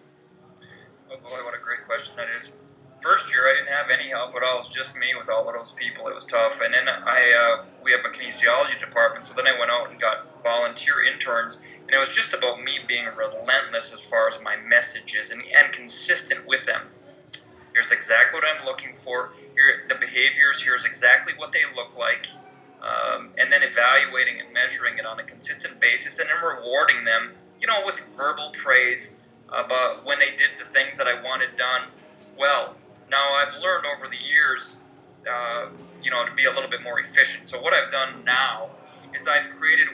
Oh boy, what a great question that is. First year, I didn't have any help at all. It was just me with all of those people. It was tough. And then we have a kinesiology department, so then I went out and got volunteer interns, and it was just about me being relentless as far as my messages and consistent with them. Here's exactly what I'm looking for. Here, the behaviors, here's exactly what they look like. And then evaluating and measuring it on a consistent basis and then rewarding them, with verbal praise about when they did the things that I wanted done well. Now, I've learned over the years, to be a little bit more efficient. So what I've done now is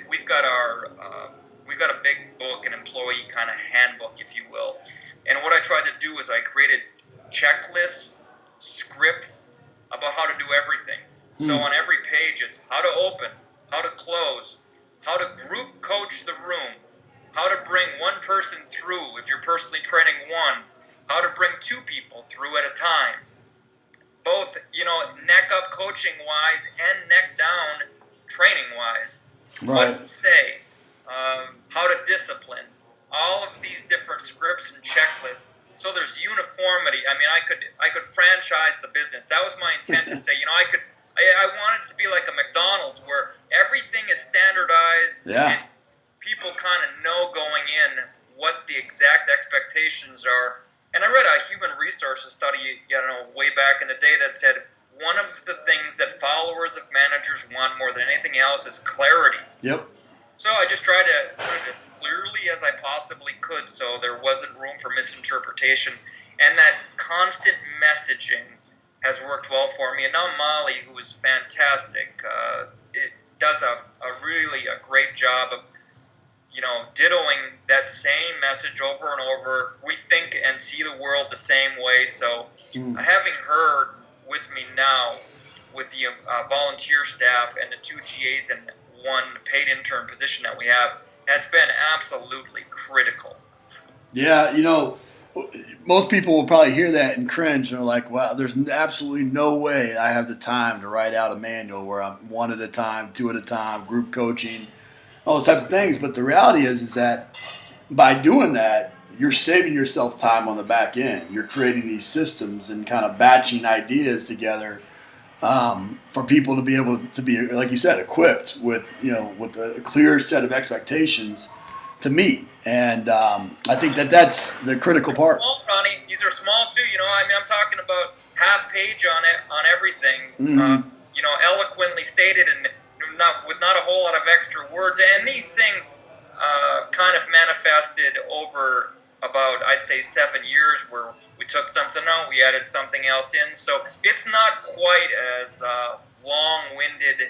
we've got a big book, an employee kind of handbook, if you will. And what I tried to do is I created checklists, scripts about how to do everything. So on every page, it's how to open, how to close, how to group coach the room, how to bring one person through if you're personally training one, how to bring two people through at a time, both, neck up coaching wise and neck down training wise. Right. What to say, how to discipline, all of these different scripts and checklists. So there's uniformity. I mean, I could franchise the business. That was my intent to say, I wanted it to be like a McDonald's where everything is standardized and people kind of know going in what the exact expectations are. And I read a human resources study, way back in the day that said one of the things that followers of managers want more than anything else is clarity. Yep. So I just tried to put it as clearly as I possibly could so there wasn't room for misinterpretation. And that constant messaging has worked well for me. And now Molly, who is fantastic, it does a great job of, dittoing that same message over and over. We think and see the world the same way. So having her with me now with the volunteer staff and the 2 GAs and 1 paid intern position that we have has been absolutely critical. Yeah, most people will probably hear that and cringe and are like, wow, there's absolutely no way I have the time to write out a manual where I'm 1 at a time, 2 at a time, group coaching, all those types of things. But the reality is that by doing that, you're saving yourself time on the back end. You're creating these systems and kind of batching ideas together for people to be able to be, like you said, equipped with a clear set of expectations to meet. And I think that's the critical part. Small, Ronnie. These are small too. I'm talking about half page on everything. Mm-hmm. Eloquently stated and with not a whole lot of extra words. And these things kind of manifested over about, I'd say, 7 years, where we took something out, we added something else in. So it's not quite as long-winded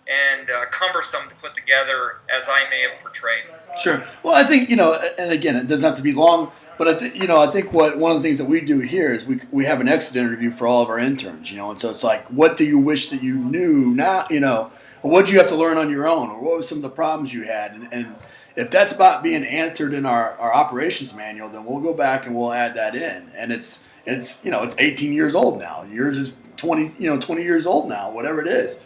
and cumbersome to put together as I may have portrayed. Sure. Well, I think, and again, it doesn't have to be long, but I think one of the things that we do here is we have an exit interview for all of our interns, and so it's like, what do you wish that you knew now, or what did you have to learn on your own, or what were some of the problems you had? And if that's about being answered in our operations manual, then we'll go back and we'll add that in. And it's 18 years old now. Yours is 20 years old now, whatever it is.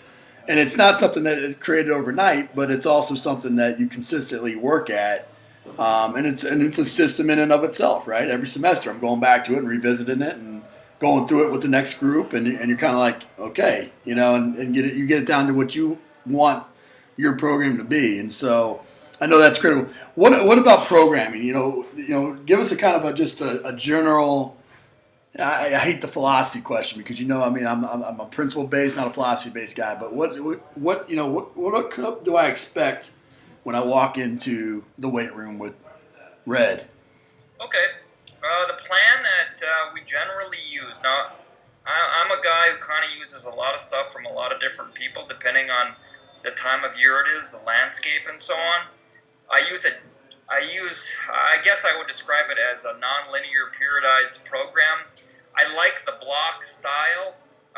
And it's not something that is created overnight, but it's also something that you consistently work at. And it's a system in and of itself, right? Every semester I'm going back to it and revisiting it and going through it with the next group, and you're kind of like, okay, you know, and you get it down to what you want your program to be. And so I know that's critical. What about programming? You know, give us a kind of just a general. I hate the philosophy question because I mean I'm a principle based, not a philosophy based guy. But what do I expect when I walk into the weight room with Red? Okay. The plan that we generally use. Now, I'm a guy who kind of uses a lot of stuff from a lot of different people, depending on the time of year it is, the landscape, and so on. I guess I would describe it as a non-linear periodized program. I like the block style.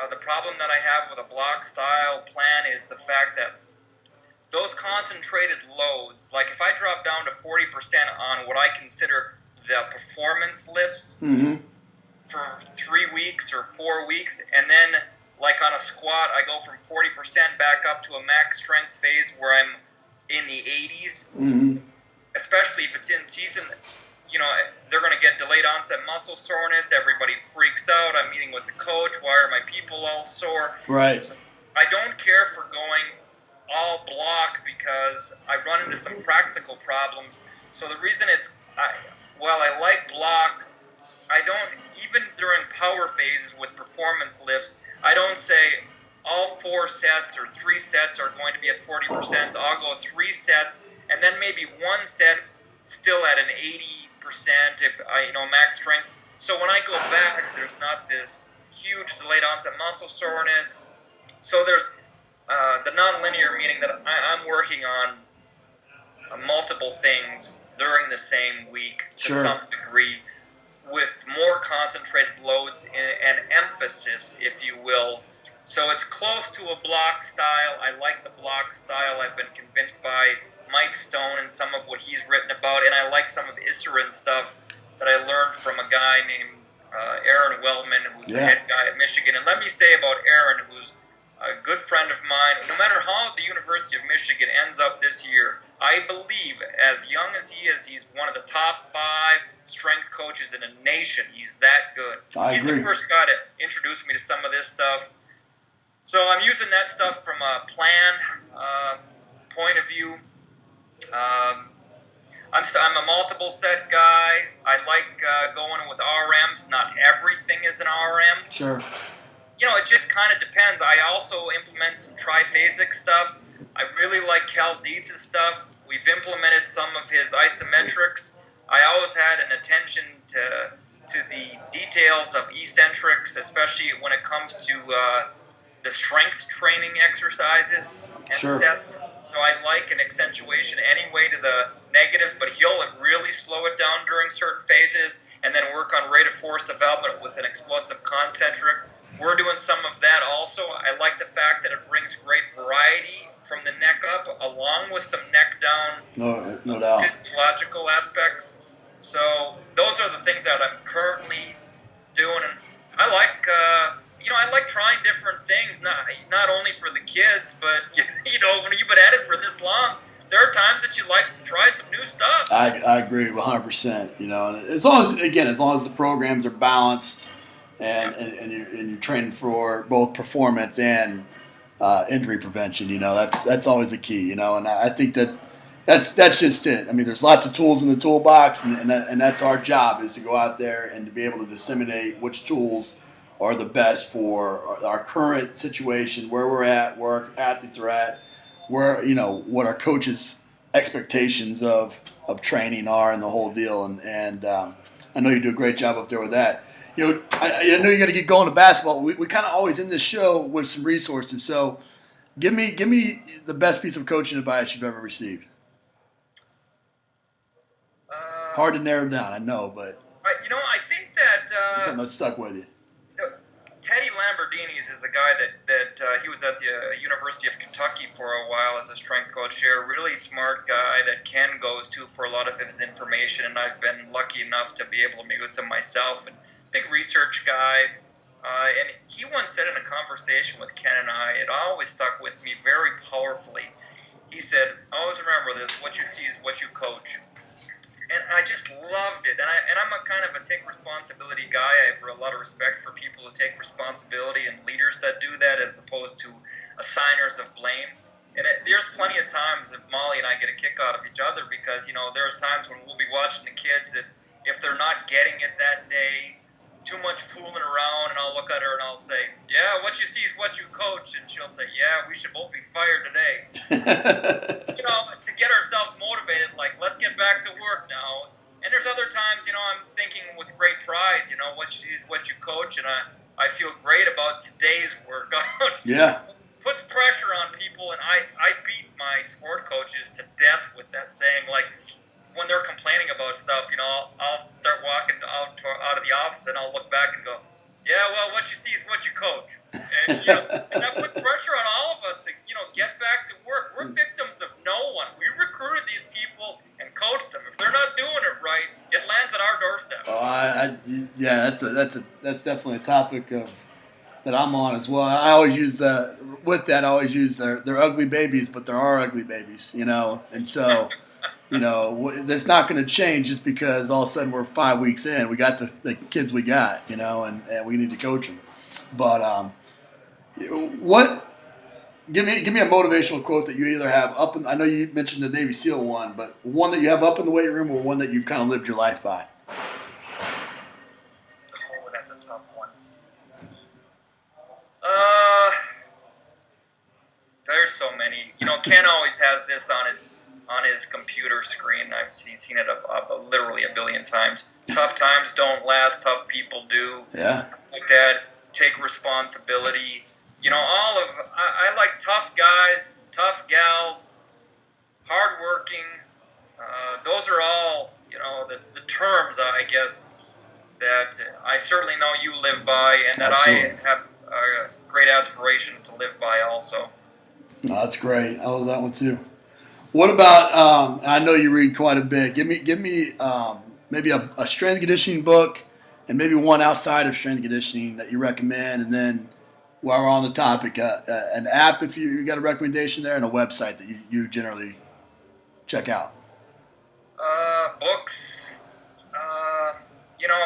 The problem that I have with a block style plan is the fact that those concentrated loads, like if I drop down to 40% on what I consider the performance lifts for 3 weeks or 4 weeks, and then like on a squat, I go from 40% back up to a max strength phase where I'm in the 80s, especially if it's in season. You know, they're going to get delayed onset muscle soreness. Everybody freaks out. I'm meeting with the coach. Why are my people all sore? Right. So I don't care for going all block because I run into some practical problems. So the reason while I like block, I don't, even during power phases with performance lifts, I don't say all 4 sets or 3 sets are going to be at 40%. I'll go 3 sets and then maybe 1 set still at an 80% if I, max strength. So when I go back, there's not this huge delayed onset muscle soreness. So there's the non-linear, meaning that I'm working on multiple things during the same week to some degree, with more concentrated loads and emphasis, if you will. So it's close to a block style. I like the block style. I've been convinced by Mike Stone and some of what he's written about, and I like some of Isserin stuff that I learned from a guy named Aaron Wellman, who's the head guy at Michigan. And let me say about Aaron, who's a good friend of mine, no matter how the University of Michigan ends up this year, I believe, as young as he is, he's one of the top 5 strength coaches in the nation. He's that good. He's the first guy to introduce me to some of this stuff. So I'm using that stuff from a plan point of view. I'm a multiple set guy. I like going with RMs. Not everything is an RM. Sure. It just kind of depends. I also implement some triphasic stuff. I really like Cal Dietz's stuff. We've implemented some of his isometrics. I always had an attention to the details of eccentrics, especially when it comes to the strength training exercises and sets. So I like an accentuation anyway to the negatives, but he'll really slow it down during certain phases and then work on rate of force development with an explosive concentric. We're doing some of that also. I like the fact that it brings great variety from the neck up, along with some neck down no doubt. Physiological aspects. So those are the things that I'm currently doing. And I like, I like trying different things, not only for the kids, but, when you've been at it for this long, there are times that you like to try some new stuff. I agree 100%, and as long as the programs are balanced, and you're training for both performance and injury prevention. That's always a key. And I think that's just it. I mean, there's lots of tools in the toolbox, and that's our job, is to go out there and to be able to disseminate which tools are the best for our current situation, where we're at, where our athletes are at, where what our coaches' expectations of training are, and the whole deal. And I know you do a great job up there with that. I know you're going to get going to basketball. We kind of always end this show with some resources. So give me the best piece of coaching advice you've ever received. Hard to narrow down, I know, but I think that something that stuck with you. Teddy Lamborghini's is a guy that he was at the University of Kentucky for a while as a strength coach here. Really smart guy that Ken goes to for a lot of his information, and I've been lucky enough to be able to meet with him myself. And big research guy. And he once said in a conversation with Ken and I, it always stuck with me very powerfully. He said, always remember this, what you see is what you coach. and I just loved it. And I'm a kind of a take responsibility guy. I have a lot of respect for people who take responsibility and leaders that do that, as opposed to assigners of blame. And there's plenty of times that Molly and I get a kick out of each other because, there's times when we'll be watching the kids, if they're not getting it that day, too much fooling around, and I'll look at her and I'll say, yeah, what you see is what you coach. And she'll say, yeah, we should both be fired today. To get ourselves motivated, like, let's get back to work now. And there's other times, I'm thinking with great pride, what you see is what you coach, and I feel great about today's workout. Yeah. Puts pressure on people, and I beat my sport coaches to death with that saying, like, when they're complaining about stuff, I'll start walking out of the office and I'll look back and go, yeah, well, what you see is what you coach. And, and that puts pressure on all of us to, get back to work. We're victims of no one. We recruited these people and coached them. If they're not doing it right, it lands at our doorstep. Oh, that's definitely a topic that I'm on as well. I always use they're ugly babies, but there are ugly babies, and so. That's not going to change just because all of a sudden we're 5 weeks in. We got the kids we got, and we need to coach them. But give me a motivational quote that you either have up in, I know you mentioned the Navy SEAL one, but one that you have up in the weight room or one that you've kind of lived your life by. Oh, that's a tough one. There's so many. Ken always has this on his computer screen. I've seen it literally a billion times. Tough times don't last, tough people do. Yeah. Like that, take responsibility. I like tough guys, tough gals, hardworking. Those are all, the terms, I guess, that I certainly know you live by and that Absolutely. I have great aspirations to live by also. No, that's great. I love that one too. What about? I know you read quite a bit. Give me maybe a strength and conditioning book, and maybe one outside of strength and conditioning that you recommend. And then, while we're on the topic, an app if you got a recommendation there, and a website that you generally check out. Books.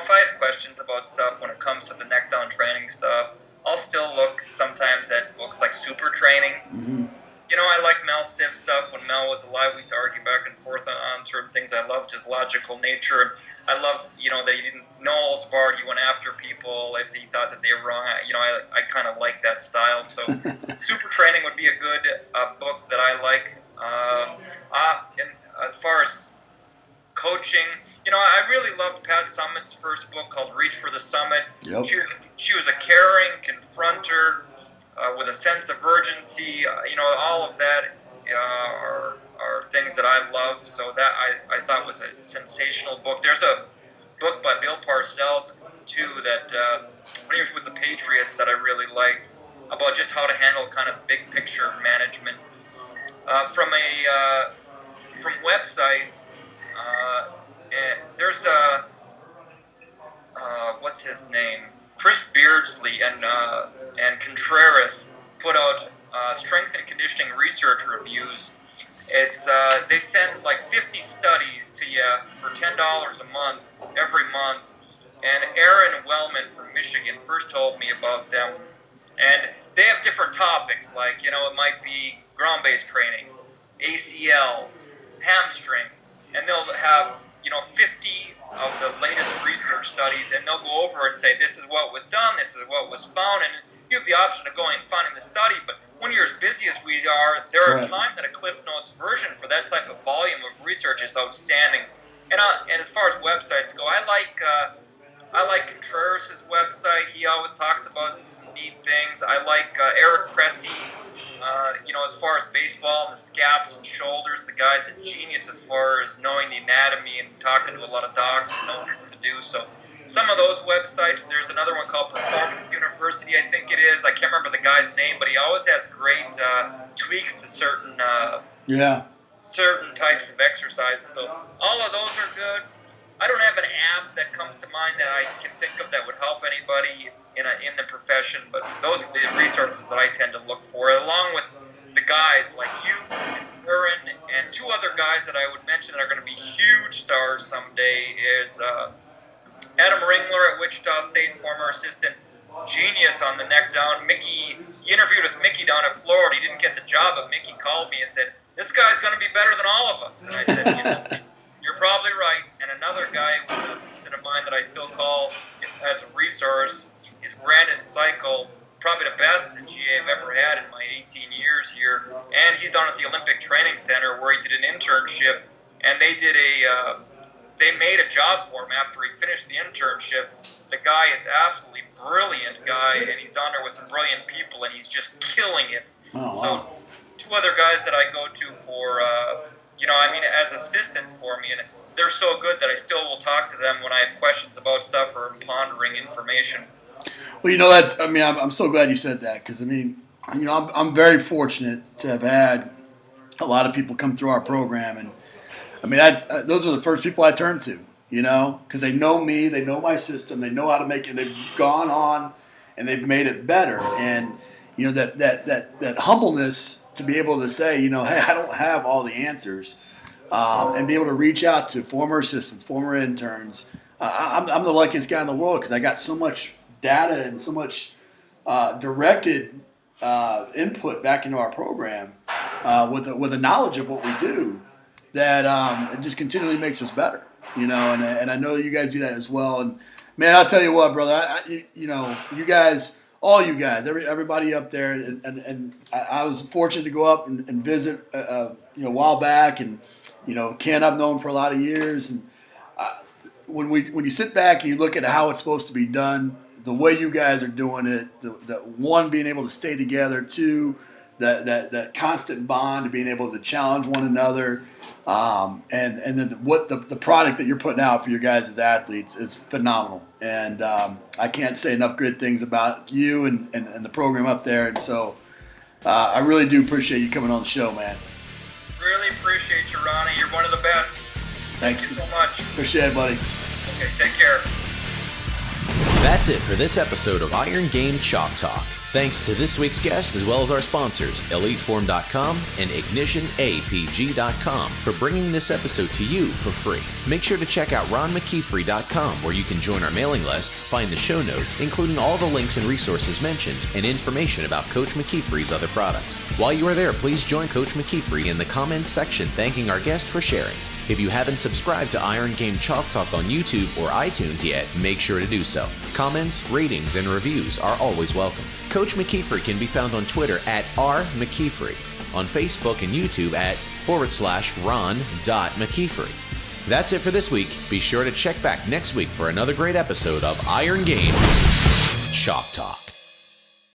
If I have questions about stuff when it comes to the neck down training stuff, I'll still look sometimes at books like Super Training. Mm-hmm. I like Mel Siff stuff. When Mel was alive, we used to argue back and forth on certain things. I loved his logical nature. And I love, that he didn't know old Bart. He went after people if he thought that they were wrong. I kind of like that style. So Super Training would be a good book that I like. And as far as coaching, I really loved Pat Summitt's first book called Reach for the Summit. Yep. She was a caring confronter. With a sense of urgency, all of that are things that I love. So that I thought was a sensational book. There's a book by Bill Parcells too that when he was with the Patriots that I really liked about just how to handle kind of the big picture management from websites. There's what's his name? Chris Beardsley and Contreras put out strength and conditioning research reviews. It's they send like 50 studies to you for $10 a month every month. And Aaron Wellman from Michigan first told me about them. And they have different topics, like it might be ground-based training, ACLs, hamstrings, and they'll have 50 of the latest research studies, and they'll go over and say, this is what was done, this is what was found, and you have the option of going and finding the study. But when you're as busy as we are, there are times that a Cliff Notes version for that type of volume of research is outstanding. And as far as websites go, I like Contreras' website. He always talks about some neat things. I like Eric Cressy. As far as baseball and the scaps and shoulders, the guy's a genius as far as knowing the anatomy and talking to a lot of docs and knowing what to do. So some of those websites, there's another one called Performance University, I think it is. I can't remember the guy's name, but he always has great tweaks to certain types of exercises. So all of those are good. I don't have an app that comes to mind that I can think of that would help anybody in the profession, but those are the resources that I tend to look for, along with the guys like you. Aaron, and two other guys that I would mention that are going to be huge stars someday is Adam Ringler at Wichita State, former assistant, genius on the neck down. Mickey, he interviewed with Mickey down at Florida. He didn't get the job, but Mickey called me and said, "This guy's going to be better than all of us." And I said, you're probably right. And another guy who was a student of mine that I still call as a resource is Brandon Cycle, probably the best GA I've ever had in my 18 years here. And he's down at the Olympic Training Center where he did an internship, and they made a job for him after he finished the internship. The guy is absolutely brilliant guy, and he's down there with some brilliant people, and he's just killing it. Oh, wow. So two other guys that I go to for, as assistants for me, and they're so good that I still will talk to them when I have questions about stuff or pondering information. Well, I'm so glad you said that, because, I'm very fortunate to have had a lot of people come through our program, and those are the first people I turn to, because they know me, they know my system, they know how to make it. They've gone on and they've made it better, and that humbleness to be able to say, hey, I don't have all the answers, and be able to reach out to former assistants, former interns. I'm the luckiest guy in the world because I got so much data and so much directed input back into our program with a knowledge of what we do. That it just continually makes us better, and I know you guys do that as well. And man, I'll tell you what, brother, you guys, all you guys, everybody up there, and I was fortunate to go up and visit, a while back, and Ken I've known for a lot of years, and when you sit back and you look at how it's supposed to be done, the way you guys are doing it, the one being able to stay together, two, that constant bond of being able to challenge one another. And then what the product that you're putting out for your guys as athletes is phenomenal. And I can't say enough good things about you and the program up there. And so I really do appreciate you coming on the show, man. Really appreciate you, Ronnie. You're one of the best. Thank you so much. Appreciate it, buddy. Okay, take care. That's it for this episode of Iron Game Chalk Talk. Thanks to this week's guest as well as our sponsors, EliteForm.com and IgnitionAPG.com for bringing this episode to you for free. Make sure to check out RonMcKeefery.com where you can join our mailing list, find the show notes, including all the links and resources mentioned, and information about Coach McKeefery's other products. While you are there, please join Coach McKeefery in the comments section thanking our guest for sharing. If you haven't subscribed to Iron Game Chalk Talk on YouTube or iTunes yet, make sure to do so. Comments, ratings, and reviews are always welcome. Coach McKeefery can be found on Twitter at @RMcKeefery, on Facebook and YouTube at /Ron.McKeefery. That's it for this week. Be sure to check back next week for another great episode of Iron Game Chalk Talk.